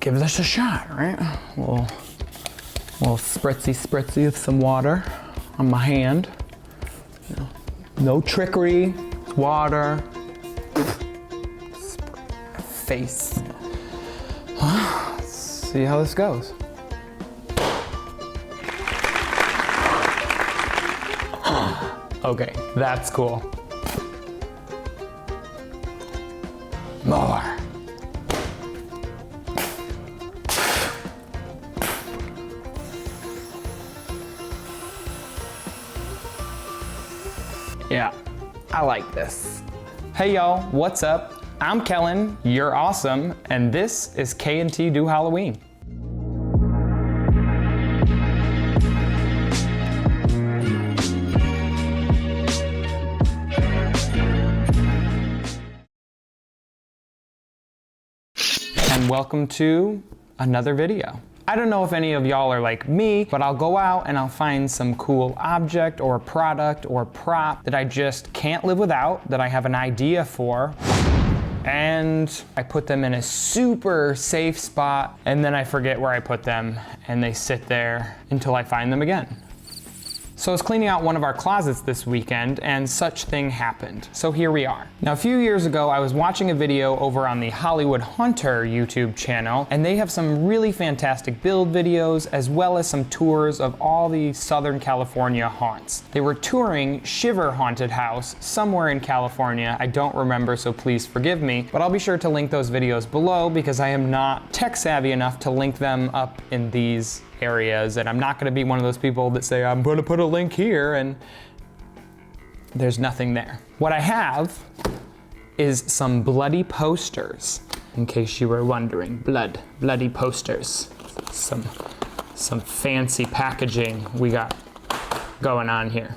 give this a shot, right? A little spritzy of some water on my hand. You know, no trickery, it's water. Face. Let's see how this goes. Okay, that's cool. More. Yeah, I like this. Hey y'all, what's up? I'm Kellen, you're awesome, and this is K&T Do Halloween. And welcome to another video. I don't know if any of y'all are like me, but I'll go out and I'll find some cool object or product or prop that I just can't live without, that I have an idea for, and I put them in a super safe spot, and then I forget where I put them, and they sit there until I find them again. So I was cleaning out one of our closets this weekend and such thing happened. So here we are. Now a few years ago I was watching a video over on the Hollywood Haunter YouTube channel, and they have some really fantastic build videos as well as some tours of all the Southern California haunts. They were touring Shiver Haunted House somewhere in California. I don't remember, so please forgive me, but I'll be sure to link those videos below because I am not tech savvy enough to link them up in these areas, and I'm not going to be one of those people that say I'm going to put a link here and there's nothing there. What I have is some bloody posters, in case you were wondering. Bloody posters. Some fancy packaging we got going on here.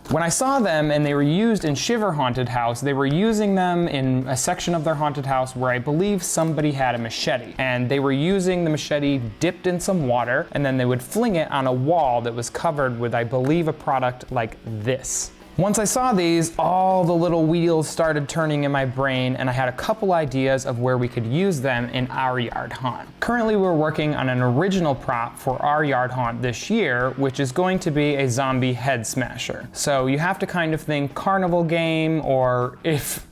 When I saw them and they were used in Shiver Haunted House, they were using them in a section of their haunted house where I believe somebody had a machete. And they were using the machete dipped in some water, and then they would fling it on a wall that was covered with, I believe, a product like this. Once I saw these, all the little wheels started turning in my brain, and I had a couple ideas of where we could use them in our yard haunt. Currently we're working on an original prop for our yard haunt this year, which is going to be a zombie head smasher. So you have to kind of think carnival game, or if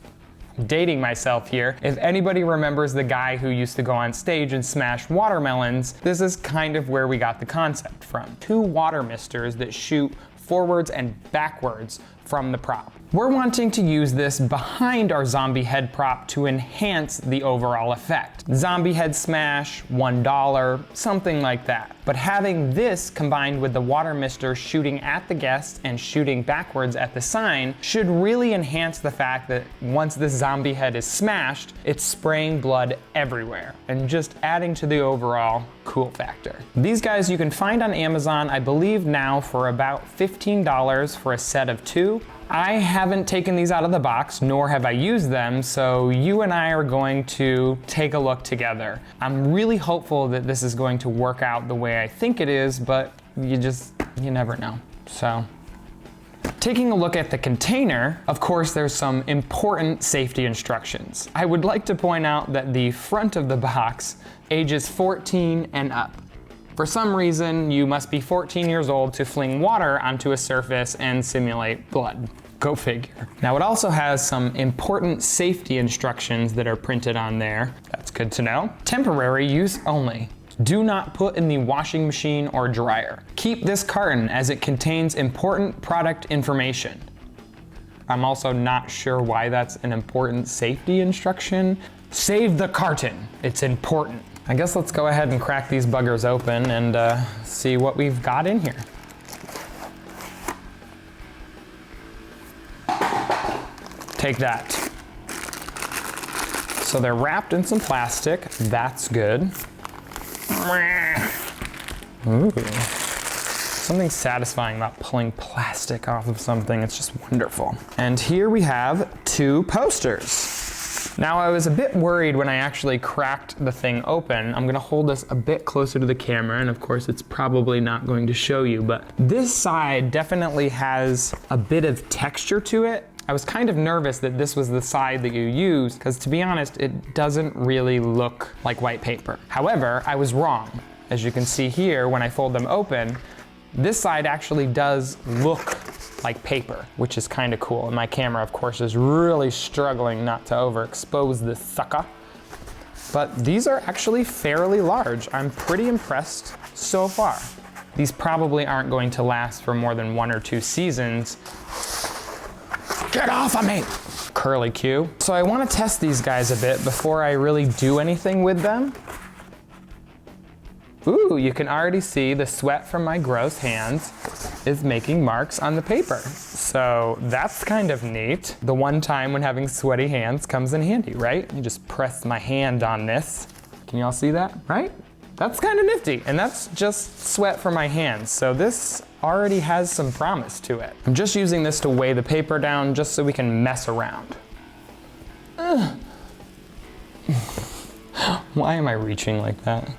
I'm dating myself here, if anybody remembers the guy who used to go on stage and smash watermelons, this is kind of where we got the concept from. Two water misters that shoot forwards and backwards from the prop. We're wanting to use this behind our zombie head prop to enhance the overall effect. Zombie head smash, $1, something like that. But having this combined with the water mister shooting at the guest and shooting backwards at the sign should really enhance the fact that once this zombie head is smashed, it's spraying blood everywhere and just adding to the overall cool factor. These guys you can find on Amazon, I believe now for about $15 for a set of 2. I haven't taken these out of the box, nor have I used them, so you and I are going to take a look together. I'm really hopeful that this is going to work out the way I think it is, but you never know. So, taking a look at the container, of course there's some important safety instructions. I would like to point out that the front of the box, ages 14 and up. For some reason, you must be 14 years old to fling water onto a surface and simulate blood. Go figure. Now it also has some important safety instructions that are printed on there. That's good to know. Temporary use only. Do not put in the washing machine or dryer. Keep this carton as it contains important product information. I'm also not sure why that's an important safety instruction. Save the carton, it's important. I guess let's go ahead and crack these buggers open and see what we've got in here. Take that. So they're wrapped in some plastic, that's good. Ooh. Something satisfying about pulling plastic off of something, it's just wonderful. And here we have 2 posters. Now I was a bit worried when I actually cracked the thing open. I'm gonna hold this a bit closer to the camera, and of course it's probably not going to show you, but this side definitely has a bit of texture to it. I was kind of nervous that this was the side that you use, because to be honest, it doesn't really look like white paper. However, I was wrong. As you can see here, when I fold them open, this side actually does look like paper, which is kind of cool. And my camera, of course, is really struggling not to overexpose this sucker. But these are actually fairly large. I'm pretty impressed so far. These probably aren't going to last for more than 1 or 2 seasons. Get off of me! Curly Q. So I want to test these guys a bit before I really do anything with them. Ooh, you can already see the sweat from my gross hands is making marks on the paper. So that's kind of neat. The one time when having sweaty hands comes in handy, right? You just press my hand on this. Can y'all see that, right? That's kind of nifty, and that's just sweat from my hands. So this already has some promise to it. I'm just using this to weigh the paper down just so we can mess around. Why am I reaching like that?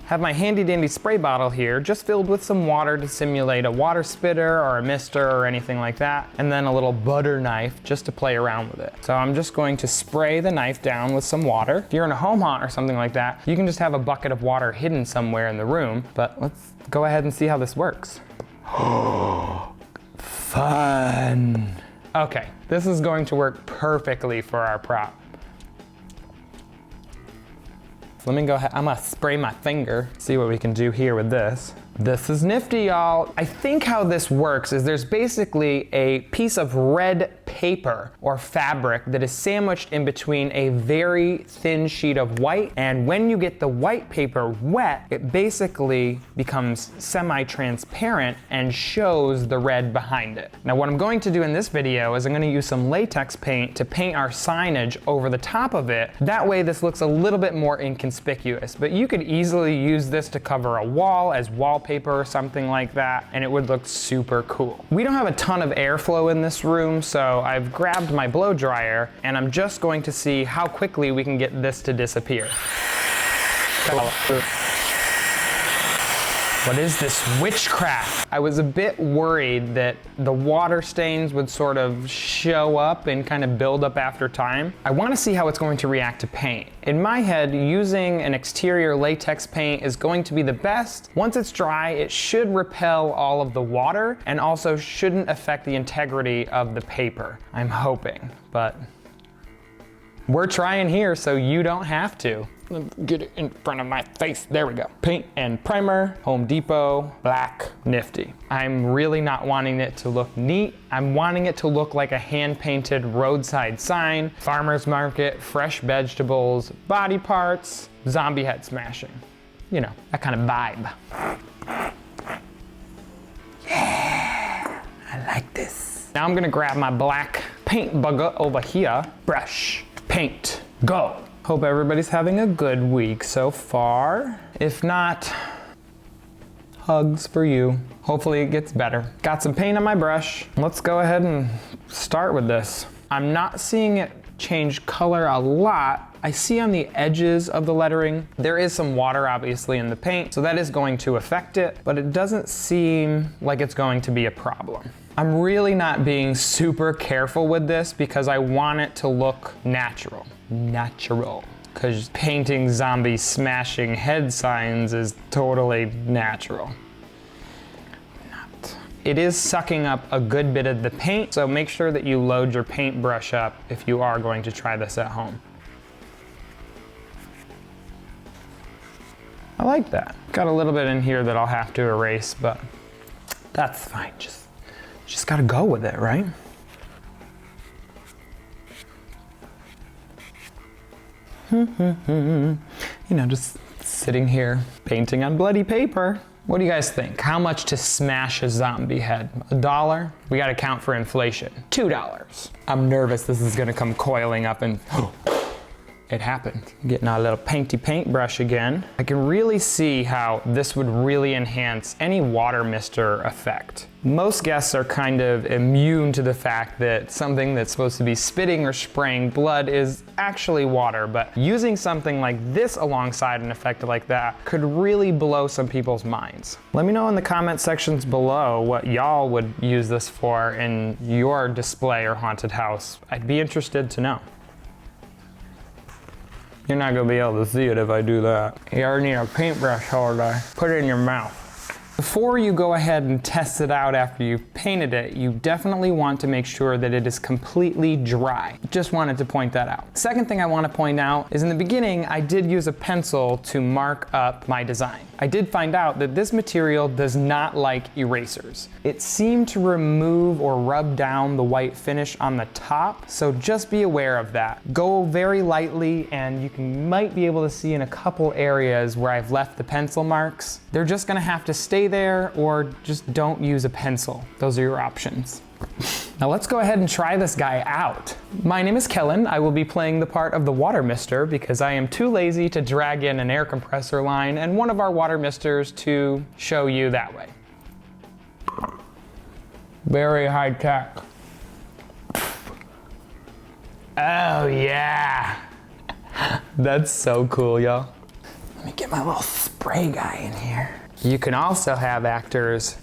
Have my handy dandy spray bottle here, just filled with some water to simulate a water spitter or a mister or anything like that, and then a little butter knife just to play around with it. So I'm just going to spray the knife down with some water. If you're in a home haunt or something like that, you can just have a bucket of water hidden somewhere in the room, but let's go ahead and see how this works. Fun. Okay, this is going to work perfectly for our prop. Let me go ahead, I'm gonna spray my finger, see what we can do here with this. This is nifty, y'all. I think how this works is there's basically a piece of red paper or fabric that is sandwiched in between a very thin sheet of white, and when you get the white paper wet, it basically becomes semi-transparent and shows the red behind it. Now what I'm going to do in this video is I'm gonna use some latex paint to paint our signage over the top of it. That way this looks a little bit more inconspicuous, but you could easily use this to cover a wall as wallpaper or something like that, and it would look super cool. We don't have a ton of airflow in this room, so I've grabbed my blow dryer and I'm just going to see how quickly we can get this to disappear. What is this witchcraft? I was a bit worried that the water stains would sort of show up and kind of build up after time. I want to see how it's going to react to paint. In my head, using an exterior latex paint is going to be the best. Once it's dry, it should repel all of the water and also shouldn't affect the integrity of the paper. I'm hoping, but we're trying here so you don't have to. Let's get it in front of my face. There we go. Paint and primer, Home Depot, black, nifty. I'm really not wanting it to look neat. I'm wanting it to look like a hand-painted roadside sign, farmer's market, fresh vegetables, body parts, zombie head smashing. You know, that kind of vibe. Yeah, I like this. Now I'm gonna grab my black paint bugger over here. Brush, paint, go. Hope everybody's having a good week so far. If not, hugs for you. Hopefully it gets better. Got some paint on my brush. Let's go ahead and start with this. I'm not seeing it change color a lot. I see on the edges of the lettering, there is some water obviously in the paint, so that is going to affect it, but it doesn't seem like it's going to be a problem. I'm really not being super careful with this because I want it to look natural. Because painting zombie smashing head signs is totally natural. Not. It is sucking up a good bit of the paint, so make sure that you load your paintbrush up if you are going to try this at home. I like that. Got a little bit in here that I'll have to erase, but that's fine. Just gotta go with it, right? You know, just sitting here painting on bloody paper. What do you guys think? How much to smash a zombie head? $1? We gotta count for inflation. $2. I'm nervous this is gonna come coiling up and it happened. Getting our little painty paintbrush again. I can really see how this would really enhance any water mister effect. Most guests are kind of immune to the fact that something that's supposed to be spitting or spraying blood is actually water, but using something like this alongside an effect like that could really blow some people's minds. Let me know in the comment sections below what y'all would use this for in your display or haunted house. I'd be interested to know. You're not gonna be able to see it if I do that. You already need a paintbrush holder. Put it in your mouth. Before you go ahead and test it out after you've painted it, you definitely want to make sure that it is completely dry. Just wanted to point that out. Second thing I want to point out is in the beginning, I did use a pencil to mark up my design. I did find out that this material does not like erasers. It seemed to remove or rub down the white finish on the top, so just be aware of that. Go very lightly and might be able to see in a couple areas where I've left the pencil marks. They're just gonna have to stay there or just don't use a pencil. Those are your options. Now let's go ahead and try this guy out. My name is Kellen. I will be playing the part of the water mister because I am too lazy to drag in an air compressor line and one of our water misters to show you that way. Very high tech. Oh yeah. That's so cool, y'all. Let me get my little spray guy in here. You can also have actors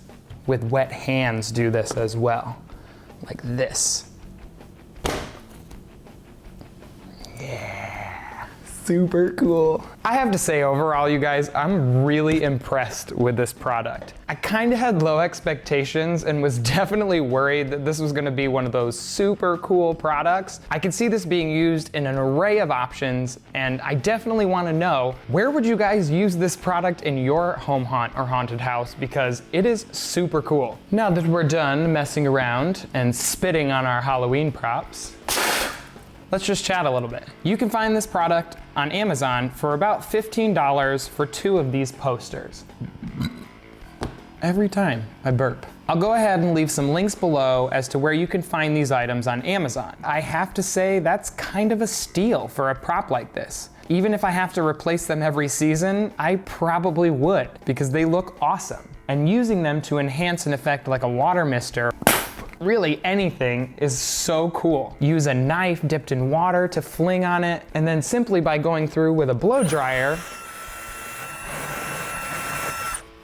with wet hands do this as well, like this. Yeah, super cool. I have to say overall, you guys, I'm really impressed with this product. I kind of had low expectations and was definitely worried that this was gonna be one of those super cool products. I can see this being used in an array of options, and I definitely wanna know, where would you guys use this product in your home haunt or haunted house, because it is super cool. Now that we're done messing around and spitting on our Halloween props, let's just chat a little bit. You can find this product on Amazon for about $15 for 2 of these posters. Every time I burp. I'll go ahead and leave some links below as to where you can find these items on Amazon. I have to say that's kind of a steal for a prop like this. Even if I have to replace them every season, I probably would because they look awesome. And using them to enhance an effect like a water mister, really anything, is so cool. Use a knife dipped in water to fling on it, and then simply by going through with a blow dryer,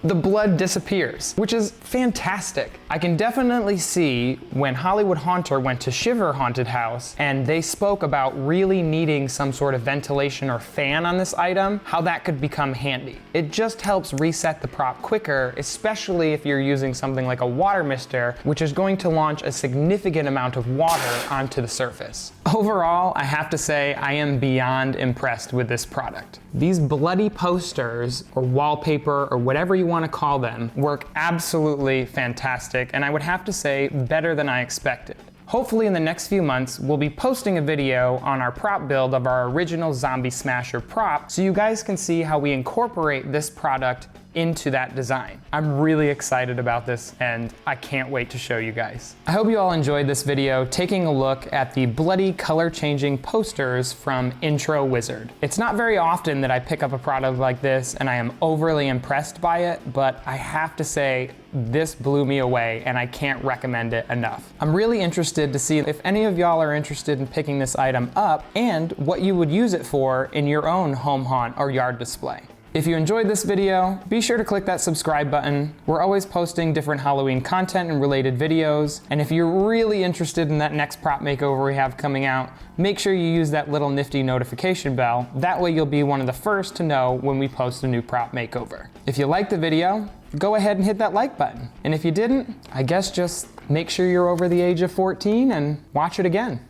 the blood disappears, which is fantastic. I can definitely see when Hollywood Haunter went to Shiver Haunted House and they spoke about really needing some sort of ventilation or fan on this item, how that could become handy. It just helps reset the prop quicker, especially if you're using something like a water mister, which is going to launch a significant amount of water onto the surface. Overall, I have to say I am beyond impressed with this product. These bloody posters or wallpaper or whatever you want to call them work absolutely fantastic, and I would have to say better than I expected. Hopefully in the next few months, we'll be posting a video on our prop build of our original Zombie Smasher prop so you guys can see how we incorporate this product into that design. I'm really excited about this and I can't wait to show you guys. I hope you all enjoyed this video taking a look at the bloody color changing posters from IntroWizard. It's not very often that I pick up a product like this and I am overly impressed by it, but I have to say this blew me away and I can't recommend it enough. I'm really interested to see if any of y'all are interested in picking this item up and what you would use it for in your own home haunt or yard display. If you enjoyed this video, be sure to click that subscribe button. We're always posting different Halloween content and related videos. And if you're really interested in that next prop makeover we have coming out, make sure you use that little nifty notification bell. That way you'll be one of the first to know when we post a new prop makeover. If you liked the video, go ahead and hit that like button. And if you didn't, I guess just make sure you're over the age of 14 and watch it again.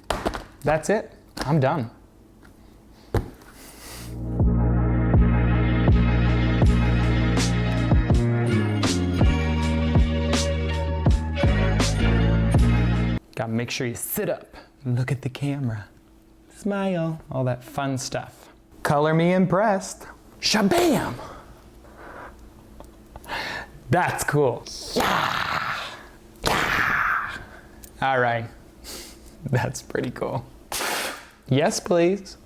That's it. I'm done. Gotta make sure you sit up, look at the camera, smile, all that fun stuff. Color me impressed. Shabam! That's cool. Yeah! Yeah! All right, that's pretty cool. Yes, please.